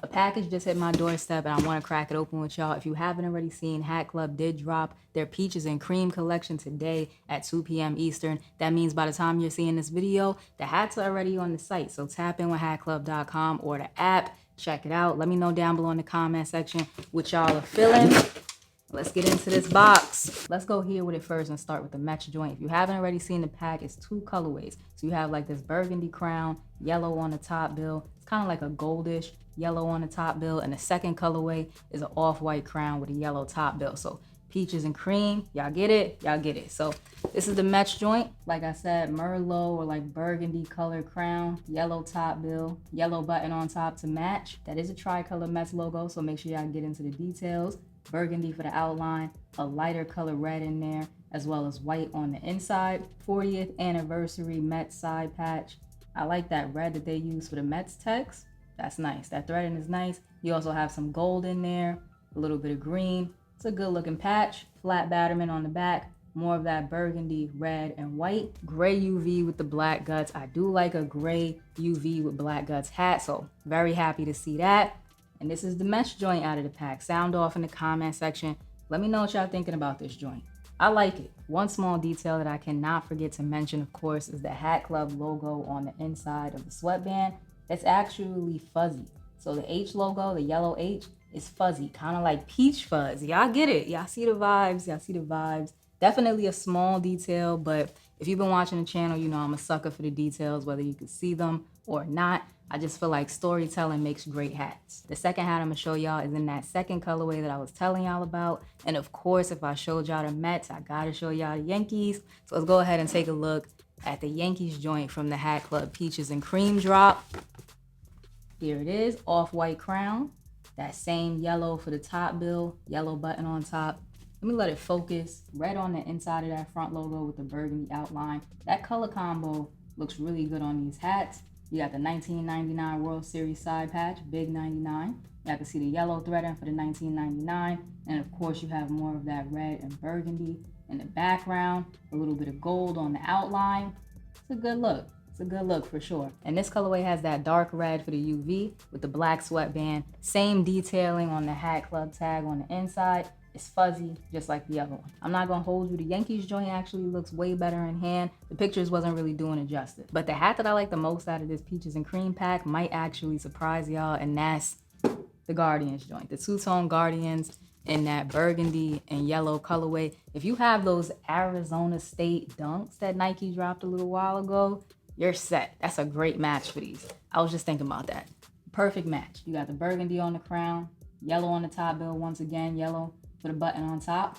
A package just hit my doorstep and I want to crack it open with y'all. If you haven't already seen, Hat Club did drop their Peaches and Cream collection today at 2 p.m. Eastern. That means by the time you're seeing this video, the hats are already on the site. So tap in with hatclub.com or the app. Check it out. Let me know down below in the comment section what y'all are feeling. Let's get into this box. Let's go here with it first and start with the match joint. If you haven't already seen the pack, it's 2 colorways. So you have like this burgundy crown, yellow on the top bill. It's kind of like a goldish yellow on the top bill. And the second colorway is an off-white crown with a yellow top bill. So peaches and cream, y'all get it? Y'all get it. So this is the match joint. Like I said, Merlot or like burgundy color crown, yellow top bill, yellow button on top to match. That is a tricolor Mets logo, so make sure y'all get into the details. Burgundy for the outline, a lighter color red in there, as well as white on the inside. 40th anniversary Mets side patch. I like that red that they use for the Mets text. That's nice. That threading is nice. You also have some gold in there, a little bit of green. It's a good looking patch. Flat batterment on the back. More of that burgundy, red, and white. Gray UV with the black guts. I do like a gray UV with black guts hat, so very happy to see that. And this is the mesh joint out of the pack. Sound off in the comment section. Let me know what y'all thinking about this joint. I like it. One small detail that I cannot forget to mention, of course, is the Hat Club logo on the inside of the sweatband. It's actually fuzzy. So the H logo, the yellow H, is fuzzy, kind of like peach fuzz. Y'all get it. Y'all see the vibes. Y'all see the vibes. Definitely a small detail, but if you've been watching the channel, you know I'm a sucker for the details, whether you can see them or not. I just feel like storytelling makes great hats. The second hat I'm gonna show y'all is in that second colorway that I was telling y'all about. And of course, if I showed y'all the Mets, I gotta show y'all the Yankees. So let's go ahead and take a look at the Yankees joint from the Hat Club Peaches and Cream drop. Here it is, off-white crown. That same yellow for the top bill, yellow button on top. Let me let it focus. Red on the inside of that front logo with the burgundy outline. That color combo looks really good on these hats. You got the 1999 World Series side patch, big 99. You can see the yellow threading for the 1999. And of course you have more of that red and burgundy in the background. A little bit of gold on the outline. It's a good look. It's a good look for sure. And this colorway has that dark red for the UV with the black sweatband. Same detailing on the Hat Club tag on the inside. It's fuzzy, just like the other one. I'm not gonna hold you. The Yankees joint actually looks way better in hand. The pictures wasn't really doing it justice. But the hat that I like the most out of this Peaches and Cream pack might actually surprise y'all, and that's the Guardians joint. The two-tone Guardians in that burgundy and yellow colorway. If you have those Arizona State dunks that Nike dropped a little while ago, you're set. That's a great match for these. I was just thinking about that. Perfect match. You got the burgundy on the crown, yellow on the top bill, once again, yellow for the button on top.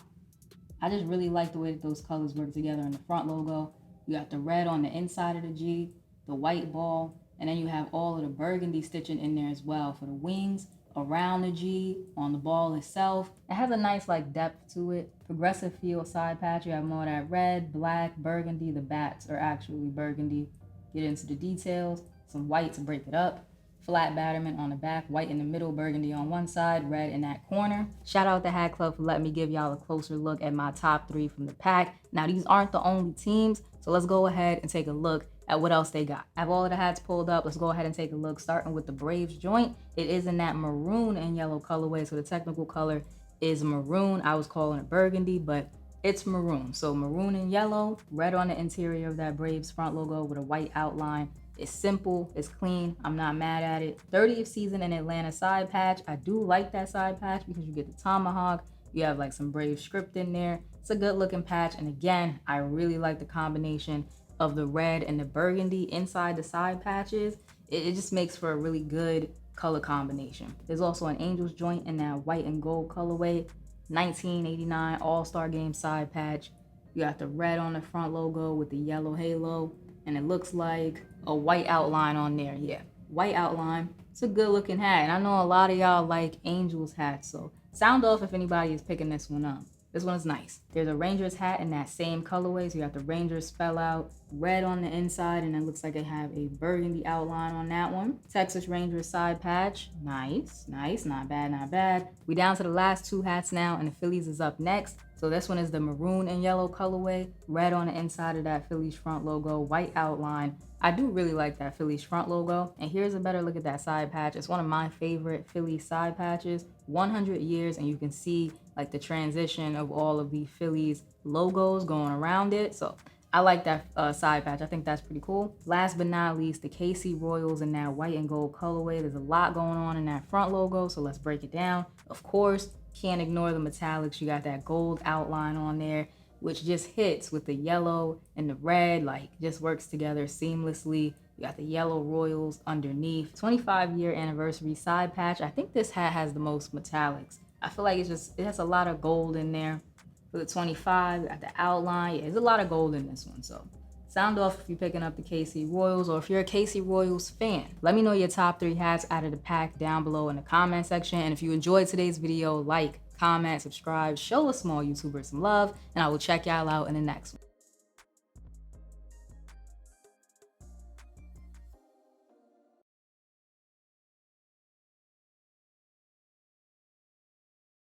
I just really like the way that those colors work together in the front logo. You got the red on the inside of the G, the white ball, and then you have all of the burgundy stitching in there as well for the wings, around the G, on the ball itself. It has a nice like depth to it. Progressive feel side patch. You have more of that red, black, burgundy. The bats are actually burgundy. Get into the details. Some white to break it up. Flat batterment on the back, white in the middle, burgundy on one side, red in that corner. Shout out to Hat Club for letting me give y'all a closer look at my top 3 from the pack. Now these aren't the only teams, so let's go ahead and take a look at what else they got. I have all of the hats pulled up. Let's go ahead and take a look, starting with the Braves joint. It is in that maroon and yellow colorway, so the technical color is maroon. I was calling it burgundy, but it's maroon. So maroon and yellow, red on the interior of that Braves front logo with a white outline. It's simple, it's clean, I'm not mad at it. 30th season in Atlanta side patch. I do like that side patch because you get the tomahawk, you have like some Brave script in there. It's a good looking patch, and again, I really like the combination of the red and the burgundy inside the side patches. It just makes for a really good color combination. There's also an Angels joint in that white and gold colorway, 1989 All-Star Game side patch. You got the red on the front logo with the yellow halo, and it looks like a white outline on there. Yeah, white outline. It's a good looking hat, and I know a lot of y'all like Angels hats, so sound off if anybody is picking this one up. This one is nice. There's a Rangers hat in that same colorway, so you got the Rangers spell out, red on the inside, and it looks like I have a burgundy outline on that one. Texas Ranger side patch. Nice, nice, not bad, not bad. We down to the last two hats now, and the Phillies is up next. So this one is the maroon and yellow colorway, red on the inside of that Phillies front logo, white outline. I do really like that Phillies front logo. And here's a better look at that side patch. It's one of my favorite Phillies side patches. 100 years, and you can see like the transition of all of the Phillies logos going around it. So I like that side patch. I think that's pretty cool. Last but not least, the KC Royals in that white and gold colorway. There's a lot going on in that front logo, so let's break it down. Of course, can't ignore the metallics. You got that gold outline on there, which just hits with the yellow and the red, like just works together seamlessly. You got the yellow Royals underneath. 25-year anniversary side patch. I think this hat has the most metallics. I feel like it has a lot of gold in there. For the 25, got the outline. Yeah, there's a lot of gold in this one. So sound off if you're picking up the KC Royals, or if you're a KC Royals fan. Let me know your top 3 hats out of the pack down below in the comment section. And if you enjoyed today's video, like, comment, subscribe, show a small YouTuber some love, and I will check y'all out in the next one.